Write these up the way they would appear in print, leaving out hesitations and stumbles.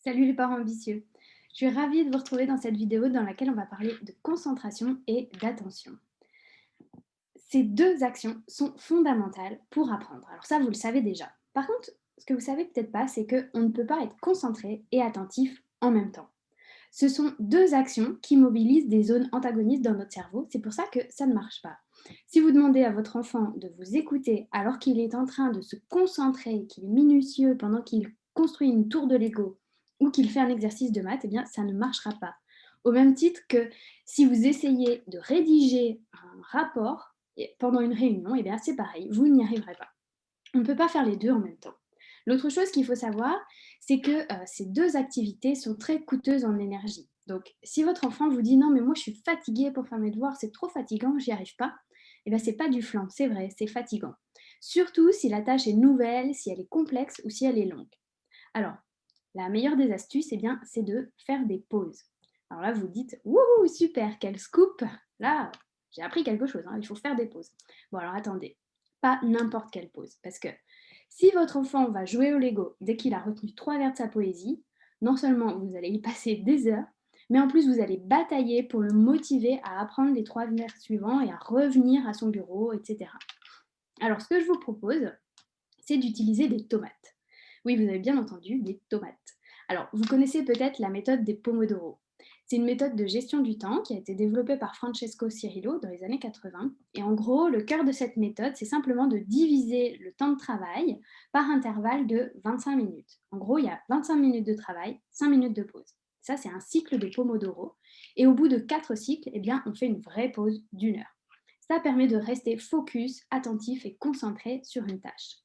Salut les parents ambitieux. Je suis ravie de vous retrouver dans cette vidéo dans laquelle on va parler de concentration et d'attention. Ces deux actions sont fondamentales pour apprendre. Alors ça, vous le savez déjà. Par contre, ce que vous savez peut-être pas, c'est qu'on ne peut pas être concentré et attentif en même temps. Ce sont deux actions qui mobilisent des zones antagonistes dans notre cerveau. C'est pour ça que ça ne marche pas. Si vous demandez à votre enfant de vous écouter alors qu'il est en train de se concentrer, qu'il est minutieux pendant qu'il construit une tour de Lego ou qu'il fait un exercice de maths, eh bien, ça ne marchera pas. Au même titre que si vous essayez de rédiger un rapport pendant une réunion, eh bien, c'est pareil, vous n'y arriverez pas. On ne peut pas faire les deux en même temps. L'autre chose qu'il faut savoir, c'est que ces deux activités sont très coûteuses en énergie. Donc, si votre enfant vous dit non, mais moi je suis fatigué pour faire mes devoirs, c'est trop fatigant, j'y arrive pas, eh bien c'est pas du flan, c'est vrai, c'est fatigant. Surtout si la tâche est nouvelle, si elle est complexe ou si elle est longue. Alors, la meilleure des astuces, eh bien, c'est de faire des pauses. Alors là, vous dites, wouhou, super, quel scoop! Là, j'ai appris quelque chose, hein, il faut faire des pauses. Bon, alors attendez, pas n'importe quelle pause, parce que si votre enfant va jouer au Lego dès qu'il a retenu 3 vers de sa poésie, non seulement vous allez y passer des heures, mais en plus vous allez batailler pour le motiver à apprendre les 3 vers suivants et à revenir à son bureau, etc. Alors, ce que je vous propose, c'est d'utiliser des tomates. Oui, vous avez bien entendu, des tomates. Alors, vous connaissez peut-être la méthode des Pomodoro. C'est une méthode de gestion du temps qui a été développée par Francesco Cirillo dans les années 80. Et en gros, le cœur de cette méthode, c'est simplement de diviser le temps de travail par intervalle de 25 minutes. En gros, il y a 25 minutes de travail, 5 minutes de pause. Ça, c'est un cycle de Pomodoro. Et au bout de 4 cycles, eh bien, on fait une vraie pause d'1 heure. Ça permet de rester focus, attentif et concentré sur une tâche.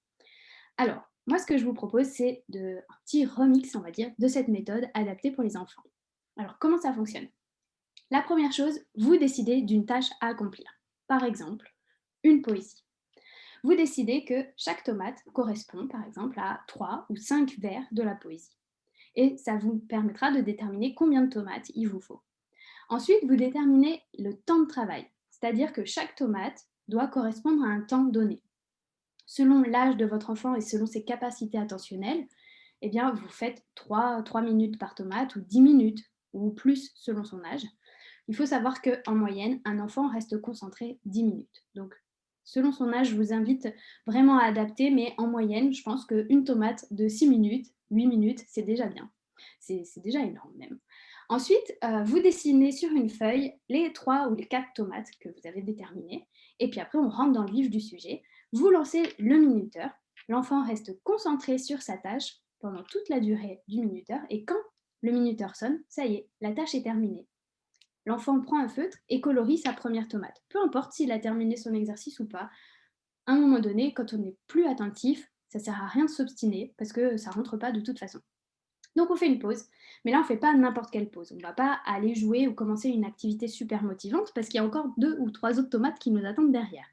Alors, moi, ce que je vous propose, c'est un petit remix, on va dire, de cette méthode adaptée pour les enfants. Alors, comment ça fonctionne? La première chose, vous décidez d'une tâche à accomplir. Par exemple, une poésie. Vous décidez que chaque tomate correspond, par exemple, à 3 ou 5 vers de la poésie. Et ça vous permettra de déterminer combien de tomates il vous faut. Ensuite, vous déterminez le temps de travail, c'est-à-dire que chaque tomate doit correspondre à un temps donné. Selon l'âge de votre enfant et selon ses capacités attentionnelles, eh bien, vous faites 3 minutes par tomate ou 10 minutes ou plus selon son âge. Il faut savoir qu'en moyenne, un enfant reste concentré 10 minutes. Donc, selon son âge, je vous invite vraiment à adapter, mais en moyenne, je pense qu'une tomate de 6 minutes, 8 minutes, c'est déjà bien. C'est déjà énorme même. Ensuite, vous dessinez sur une feuille les 3 ou les 4 tomates que vous avez déterminées. Et puis après, on rentre dans le vif du sujet. Vous lancez le minuteur. L'enfant reste concentré sur sa tâche pendant toute la durée du minuteur. Et quand le minuteur sonne, ça y est, la tâche est terminée. L'enfant prend un feutre et colorie sa première tomate. Peu importe s'il a terminé son exercice ou pas, à un moment donné, quand on n'est plus attentif, ça ne sert à rien de s'obstiner parce que ça ne rentre pas de toute façon. Donc on fait une pause, mais là on ne fait pas n'importe quelle pause. On ne va pas aller jouer ou commencer une activité super motivante parce qu'il y a encore 2 ou 3 autres tomates qui nous attendent derrière.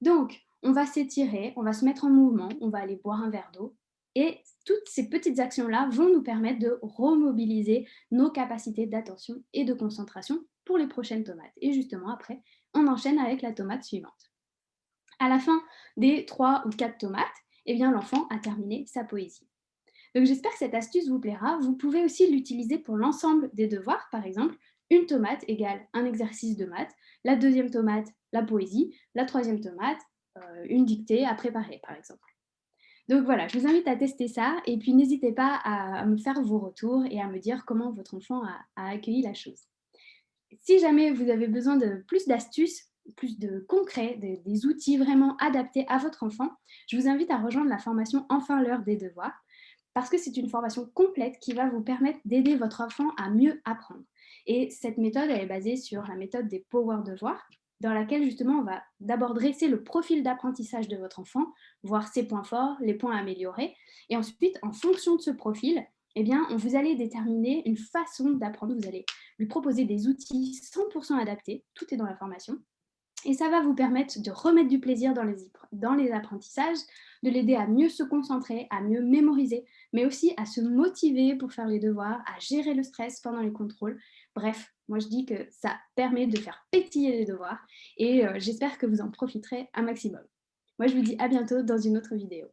Donc on va s'étirer, on va se mettre en mouvement, on va aller boire un verre d'eau et toutes ces petites actions-là vont nous permettre de remobiliser nos capacités d'attention et de concentration pour les prochaines tomates. Et justement après, on enchaîne avec la tomate suivante. À la fin des 3 ou 4 tomates, eh bien l'enfant a terminé sa poésie. Donc j'espère que cette astuce vous plaira. Vous pouvez aussi l'utiliser pour l'ensemble des devoirs. Par exemple, une tomate égale un exercice de maths, la deuxième tomate, la poésie, la troisième tomate, une dictée à préparer, par exemple. Donc voilà, je vous invite à tester ça et puis n'hésitez pas à me faire vos retours et à me dire comment votre enfant a accueilli la chose. Si jamais vous avez besoin de plus d'astuces, plus de concret, des outils vraiment adaptés à votre enfant, je vous invite à rejoindre la formation Enfin l'heure des devoirs parce que c'est une formation complète qui va vous permettre d'aider votre enfant à mieux apprendre. Et cette méthode, elle est basée sur la méthode des Power Devoirs, dans laquelle justement on va d'abord dresser le profil d'apprentissage de votre enfant, voir ses points forts, les points à améliorer, et ensuite, en fonction de ce profil, eh bien, vous allez déterminer une façon d'apprendre, vous allez lui proposer des outils 100% adaptés, tout est dans la formation, et ça va vous permettre de remettre du plaisir dans les apprentissages, de l'aider à mieux se concentrer, à mieux mémoriser, mais aussi à se motiver pour faire les devoirs, à gérer le stress pendant les contrôles. Bref, moi je dis que ça permet de faire pétiller les devoirs et j'espère que vous en profiterez un maximum. Moi je vous dis à bientôt dans une autre vidéo.